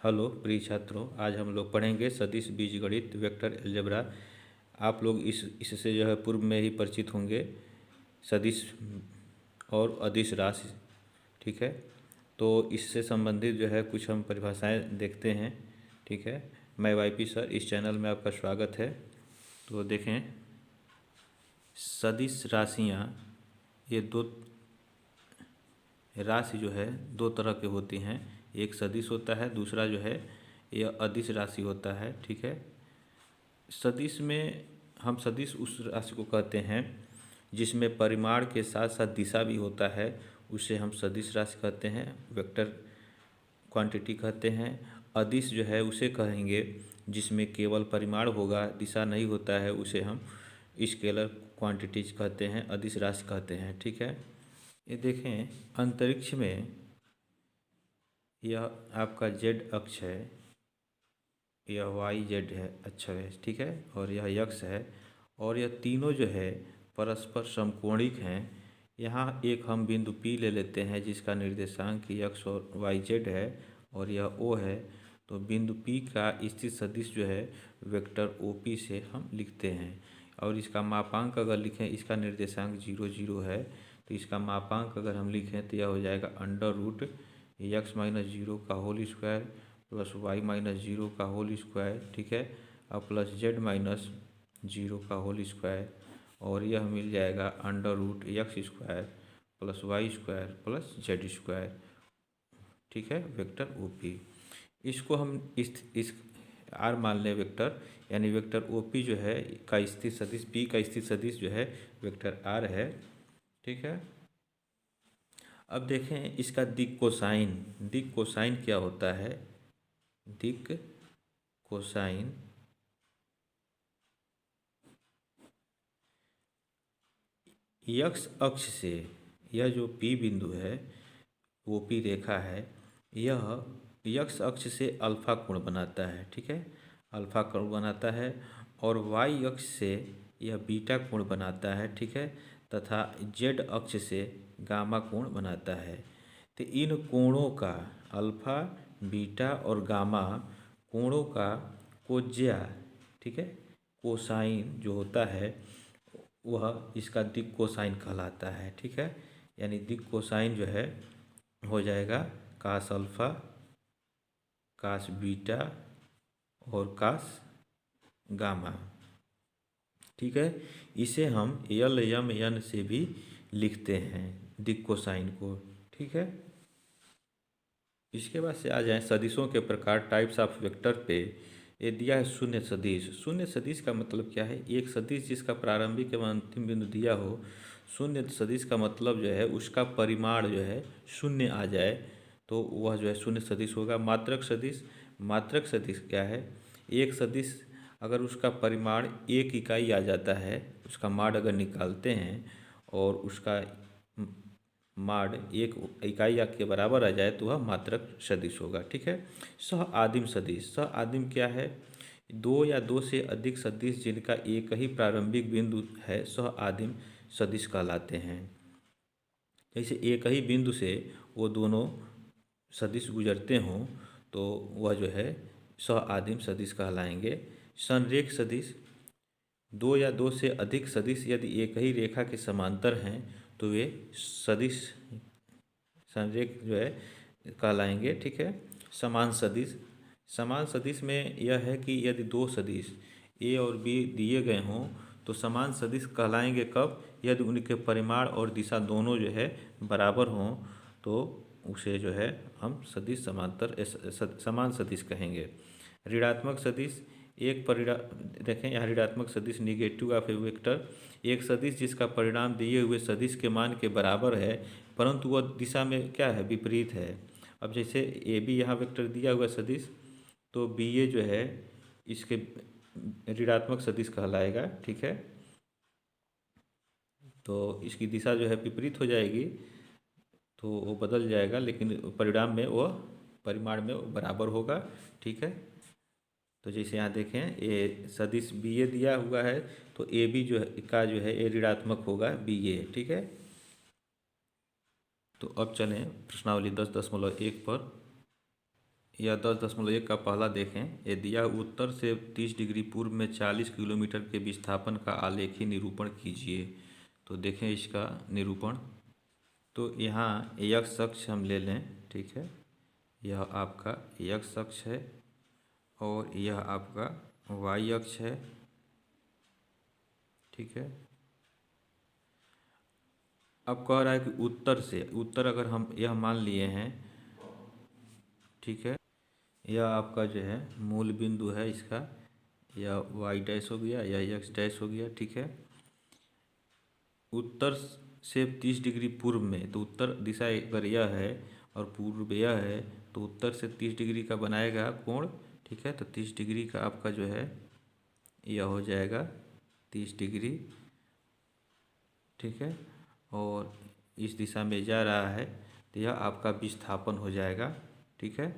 Hello प्रिय छात्रों, आज हम लोग पढ़ेंगे सदिश बीजगणित वेक्टर अलजेब्रा। आप लोग इससे जो है पूर्व में ही परिचित होंगे, सदिश और अदिश राशि। ठीक है, तो इससे संबंधित जो है कुछ हम परिभाषाएं देखते हैं। ठीक है, मैं वाईपी सर, इस चैनल में आपका स्वागत है। तो देखें, सदिश राशियाँ, ये दो राशि जो है दो तरह के होती हैं। एक सदिश होता है, दूसरा जो है यह अदिश राशि होता है। ठीक है, सदिश में हम सदिश उस राशि को कहते हैं जिसमें परिमाण के साथ साथ दिशा भी होता है, उसे हम सदिश राशि कहते हैं, वेक्टर क्वांटिटी कहते हैं। अदिश जो है उसे कहेंगे जिसमें केवल परिमाण होगा, दिशा नहीं होता है, उसे हम स्केलर क्वांटिटीज कहते हैं, अदिश राशि कहते हैं। ठीक है, ये देखें, अंतरिक्ष में यह आपका जेड अक्ष है, यह वाई जेड है, अच्छा है, ठीक है, और यह यक्स है, और यह तीनों जो है परस्पर समकोणिक हैं। यहाँ एक हम बिंदु P ले लेते हैं जिसका निर्देशांक यक्स और वाई जेड है, और यह O है। तो बिंदु P का स्थित सदिश जो है वेक्टर OP से हम लिखते हैं, और इसका मापांक अगर लिखें, इसका निर्देशांक 0 0 है, तो इसका मापांक अगर हम लिखें तो यह हो जाएगा अंडर रूट यक्स माइनस 0 का whole square plus y minus 0 का होल स्क्वायर। ठीक है, और प्लस जेड माइनस 0 का होल स्क्वायर, और यह मिल जाएगा under root x square plus y square plus z square. ठीक है, वेक्टर OP। इसको हम इस आर मान लें वेक्टर, यानी वेक्टर OP जो है का स्थित सदिश P का स्थित सदिश जो है वेक्टर R है। ठीक है, अब देखें इसका दिक् कोसाइन। दिक् कोसाइन क्या होता है? दिक् कोसाइन यक्स अक्ष से, यह जो P बिंदु है, OP रेखा है, यह यक्स अक्ष से अल्फा कोण बनाता है। ठीक है, अल्फा कोण बनाता है, और वाई अक्ष से यह बीटा कोण बनाता है। ठीक है, तथा जेड अक्ष से गामा कोण बनाता है। तो इन कोणों का, अल्फा, बीटा और गामा कोणों का कोज्या, ठीक है, कोसाइन जो होता है वह इसका दिक् कोसाइन कहलाता है। ठीक है, यानी दिक् कोसाइन जो है हो जाएगा कास अल्फा, कास बीटा और कास गामा। ठीक है, इसे हम यल यम यन से भी लिखते हैं, दिक् कोसाइन को। ठीक है, इसके बाद से आ जाएं सदिशों के प्रकार, टाइप्स ऑफ वेक्टर पे। ये दिया है शून्य सदिश। शून्य सदिश का मतलब क्या है? एक सदिश जिसका प्रारंभिक एवं अंतिम बिंदु दिया हो। शून्य सदिश का मतलब जो है उसका परिमाण जो है शून्य आ जाए तो वह जो है शून्य सदिश होगा। मात्रक सदिश, मात्रक सदिश क्या है? एक सदिश अगर उसका परिमाण एक इकाई आ जाता है, उसका माड अगर निकालते हैं और उसका माड एक इकाई के बराबर आ जाए तो वह मात्रक सदिश होगा। ठीक है, सह आदिम सदिश। सह आदिम क्या है? दो या दो से अधिक सदिश जिनका एक ही प्रारंभिक बिंदु है, सह आदिम सदिश कहलाते हैं। जैसे एक ही बिंदु से वो दोनों सदिश गुजरते हों तो वह जो है सह आदिम सदिश कहलाएंगे। संरेख सदिश, दो या दो से अधिक सदिश यदि एक ही रेखा के समांतर हैं तो वे सदिश संरेख जो है कहलाएंगे। ठीक है, समान सदिश। समान सदिश में यह है कि यदि दो सदिश A और B दिए गए हों तो समान सदिश कहलाएंगे कब? यदि उनके परिमाण और दिशा दोनों जो है बराबर हों तो उसे जो है हम सदिश समांतर समान सदिश कहेंगे। ऋणात्मक सदिश, एक परिणाम देखें यहाँ, ऋणात्मक सदिश निगेटिव ऑफ ए वेक्टर, एक सदिश जिसका परिणाम दिए हुए सदिश के मान के बराबर है परंतु वह दिशा में क्या है, विपरीत है। अब जैसे AB यहाँ वेक्टर दिया हुआ सदिश, तो BA जो है इसके ऋणात्मक सदिश कहलाएगा। ठीक है, तो इसकी दिशा जो है विपरीत हो जाएगी तो वो बदल जाएगा, लेकिन परिणाम में वह परिमाण में वो बराबर होगा। ठीक है, तो जैसे यहाँ देखें ये सदिश BA दिया हुआ है तो AB जो है का जो है ये ऋणात्मक होगा BA। ठीक है, तो अब चलें प्रश्नावली 10.1 पर। या 10.1 का पहला देखें, यदि यह उत्तर से 30 डिग्री पूर्व में 40 किलोमीटर के विस्थापन का आलेखी निरूपण कीजिए। तो देखें इसका निरूपण। तो यहाँ x अक्ष हम ले लें, ठीक है, यह आपका x अक्ष है और यह आपका y अक्ष है, ठीक है। अब कह रहा है कि उत्तर से, उत्तर अगर हम यह मान लिए हैं, ठीक है, यह आपका जो है मूल बिंदु है इसका, यह y डैश हो गया, यह x डैश हो गया, ठीक है। उत्तर से 30 डिग्री पूर्व में, तो उत्तर दिशा अगर यह है और पूर्व यह है, तो उत्तर से 30 डिग्री का बनाएगा कोण, ठीक है। तो 30 डिग्री का आपका जो है यह हो जाएगा 30 डिग्री, ठीक है। और इस दिशा में जा रहा है, तो यह आपका विस्थापन हो जाएगा, ठीक है।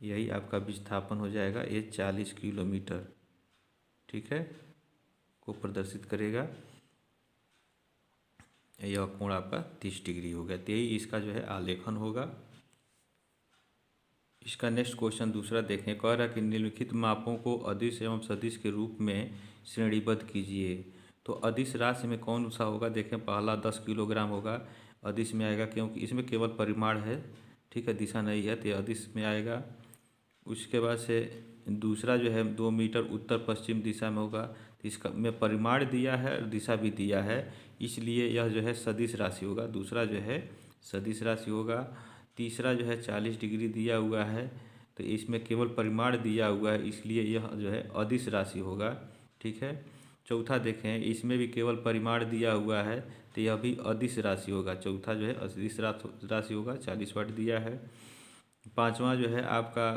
यही आपका विस्थापन हो जाएगा, ये 40 किलोमीटर, ठीक है, को प्रदर्शित करेगा। यह कोण आपका 30 डिग्री हो गया, तो यही इसका जो है आलेखन होगा। इसका नेक्स्ट क्वेश्चन दूसरा देखें, कह रहा है कि निम्नलिखित मापों को अदिश एवं सदिश के रूप में श्रेणीबद्ध कीजिए। तो अदिश राशि में कौन सा होगा, देखें पहला 10 किलोग्राम होगा, अदिश में आएगा क्योंकि इसमें केवल परिमाण है, ठीक है, दिशा नहीं है, तो ये अदिश में आएगा। उसके बाद से दूसरा जो है 2 मीटर उत्तर पश्चिम दिशा में होगा, तो इसका में परिमाण दिया है और दिशा भी दिया है, इसलिए यह जो है सदिश राशि होगा, दूसरा जो है सदिश राशि होगा। तीसरा जो है 40 डिग्री दिया हुआ है, तो इसमें केवल परिमाण दिया हुआ है, इसलिए यह जो है अदिश राशि होगा, ठीक है। चौथा देखें, इसमें भी केवल परिमाण दिया हुआ है, तो यह भी अदिश राशि होगा, चौथा जो है अदिश राशि होगा, 40 वाट दिया है। पाँचवा जो है आपका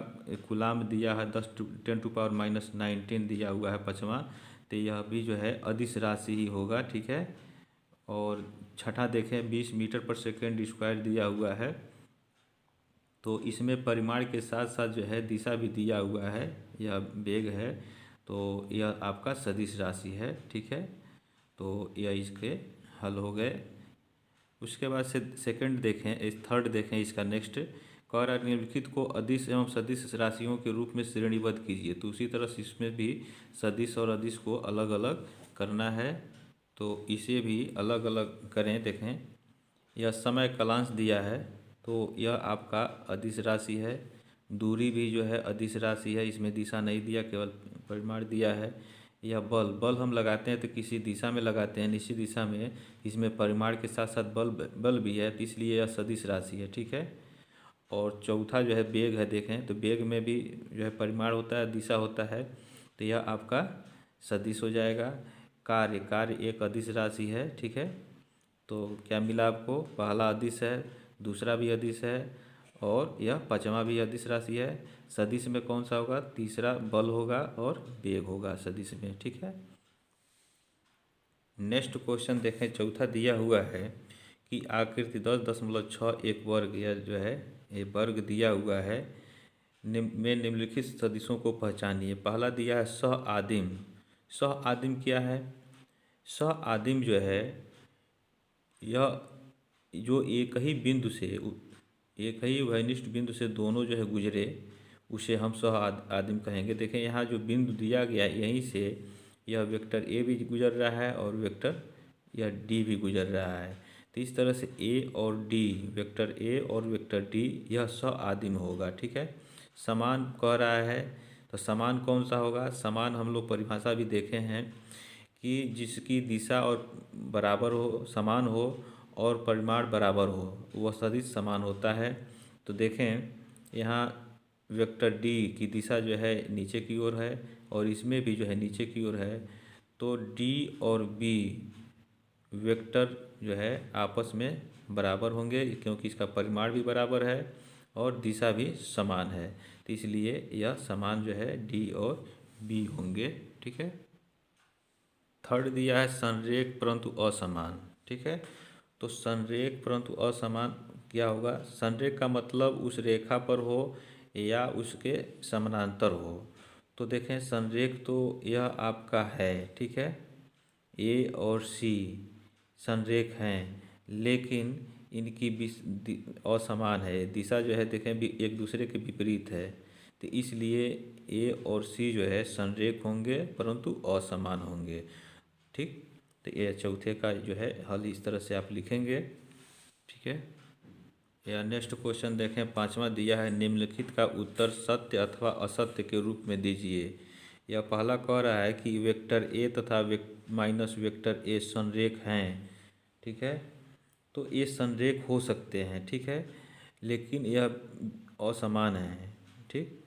कूलाम दिया है, 10⁻⁻19 दिया हुआ है पाँचवा, तो यह भी जो है अदिश राशि ही होगा, ठीक है। और छठा देखें, 20 मीटर पर सेकेंड स्क्वायर दिया हुआ है, तो इसमें परिमाण के साथ साथ जो है दिशा भी दिया हुआ है, यह वेग है, तो यह आपका सदिश राशि है, ठीक है। तो यह इसके हल हो गए। उसके बाद से सेकंड देखें, इस थर्ड देखें, इसका नेक्स्ट कह रहा है निम्नलिखित को अदिश एवं सदिश राशियों के रूप में श्रेणीबद्ध कीजिए। तो उसी तरह से इसमें भी सदिश और अदिश को अलग अलग करना है, तो इसे भी अलग अलग करें। देखें, यह समय कालांश दिया है, तो यह आपका अदिश राशि है। दूरी भी जो है अदिश राशि है, इसमें दिशा नहीं दिया, केवल परिमाण दिया है। यह बल हम लगाते हैं तो किसी दिशा में लगाते हैं, निश्चित दिशा में, इसमें परिमाण के साथ साथ बल भी है, तो इसलिए यह सदिश राशि है, ठीक है। और चौथा जो है वेग है, देखें तो वेग में भी जो है परिमाण होता है, दिशा होता है, तो यह आपका सदिश हो जाएगा। कार्य एक अदिश राशि है, ठीक है। तो क्या मिला आपको, पहला अदिश है, दूसरा भी अदिश है, और यह पाँचवा भी अदिश राशि है। सदिश में कौन सा होगा, तीसरा बल होगा और वेग होगा सदिश में, ठीक है। नेक्स्ट क्वेश्चन देखें, चौथा दिया हुआ है कि आकृति 10.6 वर्ग, यह जो है ये वर्ग दिया हुआ है, में निम्नलिखित सदिशों को पहचानिए। पहला दिया है सह आदिम। सह आदिम क्या है, सह आदिम जो है यह जो एक ही बिंदु से, एक ही वैनिष्ठ बिंदु से दोनों जो है गुजरे, उसे हम सह आदिम कहेंगे। देखें यहाँ जो बिंदु दिया गया, यहीं से यह वेक्टर ए भी गुजर रहा है और वेक्टर यह डी भी गुजर रहा है, तो इस तरह से ए और डी, वेक्टर ए और वेक्टर डी, यह सह आदिम होगा, ठीक है। समान कह रहा है, तो समान कौन सा होगा, समान हम लोग परिभाषा भी देखे हैं कि जिसकी दिशा और बराबर हो, समान हो और परिमाण बराबर हो, वह सदिश समान होता है। तो देखें यहाँ वेक्टर डी की दिशा जो है नीचे की ओर है और इसमें भी जो है नीचे की ओर है, तो डी और बी वेक्टर जो है आपस में बराबर होंगे, क्योंकि इसका परिमाण भी बराबर है और दिशा भी समान है, तो इसलिए यह समान जो है डी और बी होंगे, ठीक है। थर्ड दिया है संरेख परंतु असमान, ठीक है। तो संरेख परंतु असमान क्या होगा, संरेख का मतलब उस रेखा पर हो या उसके समानांतर हो। तो देखें संरेख तो यह आपका है, ठीक है, ए और सी संरेख हैं, लेकिन इनकी असमान है, दिशा जो है देखें भी एक दूसरे के विपरीत है, तो इसलिए ए और सी जो है संरेख होंगे परंतु असमान होंगे। ठीक, तो ये चौथे का जो है हल इस तरह से आप लिखेंगे। ठीक है, या नेक्स्ट क्वेश्चन देखें, पांचवा दिया है, निम्नलिखित का उत्तर सत्य अथवा असत्य के रूप में दीजिए। यह पहला कह रहा है कि वेक्टर ए तथा माइनस वेक्टर ए संरेख हैं। ठीक है, तो ये संरेख हो सकते हैं। ठीक है, लेकिन यह असमान है। ठीक,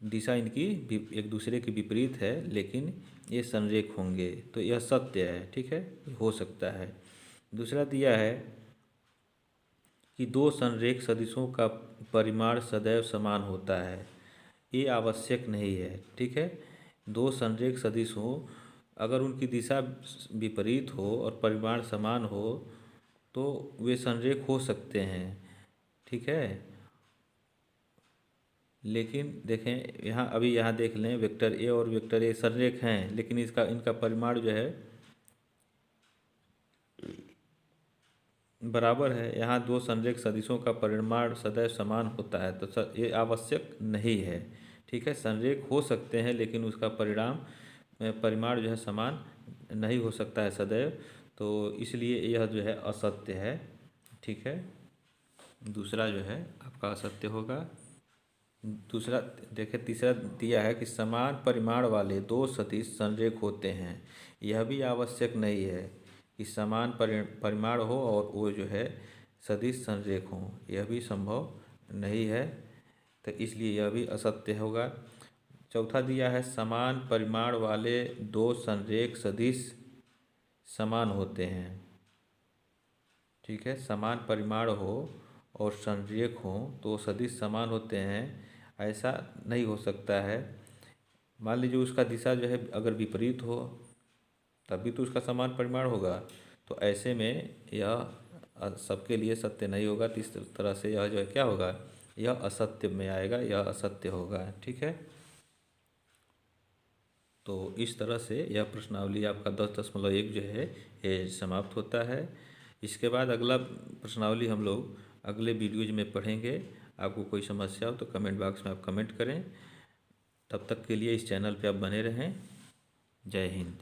दिशा इनकी एक दूसरे के विपरीत है, लेकिन ये संरेख होंगे, तो यह सत्य है। ठीक है, हो सकता है। दूसरा दिया है कि दो संरेख सदिशों का परिमाण सदैव समान होता है। ये आवश्यक नहीं है। ठीक है, दो संरेख सदिश हो, अगर उनकी दिशा विपरीत हो और परिमाण समान हो तो वे संरेख हो सकते हैं। ठीक है, लेकिन देखें यहाँ, अभी यहाँ देख लें, वेक्टर ए और वेक्टर ए संरेख हैं, लेकिन इनका परिमाण जो है बराबर है। यहाँ दो संरेख सदिशों का परिमाण सदैव समान होता है, तो ये आवश्यक नहीं है। ठीक है, संरेख हो सकते हैं लेकिन उसका परिमाण जो है समान नहीं हो सकता है सदैव, तो इसलिए यह जो है असत्य है। ठीक है, दूसरा जो है आपका असत्य होगा। दूसरा देखिए, तीसरा दिया है कि समान परिमाण वाले दो सदिश संरेख होते हैं। यह भी आवश्यक नहीं है कि समान परिमाण हो और वो जो है सदिश संरेख हों, यह भी संभव नहीं है, तो इसलिए यह भी असत्य होगा। चौथा दिया है, समान परिमाण वाले दो संरेख सदिश समान होते हैं। ठीक है, समान परिमाण हो और संरेख हो तो सदिश समान होते हैं, ऐसा नहीं हो सकता है। मान लीजिए उसका दिशा जो है अगर विपरीत हो तभी तो उसका समान परिमाण होगा, तो ऐसे में यह सबके लिए सत्य नहीं होगा। तो इस तरह से यह जो है क्या होगा, यह असत्य में आएगा, यह असत्य होगा। ठीक है, तो इस तरह से यह प्रश्नावली आपका 10.1 जो है ये समाप्त होता है। इसके बाद अगला प्रश्नावली हम लोग अगले वीडियोज में पढ़ेंगे। आपको कोई समस्या हो तो कमेंट बॉक्स में आप कमेंट करें। तब तक के लिए इस चैनल पे आप बने रहें। जय हिंद।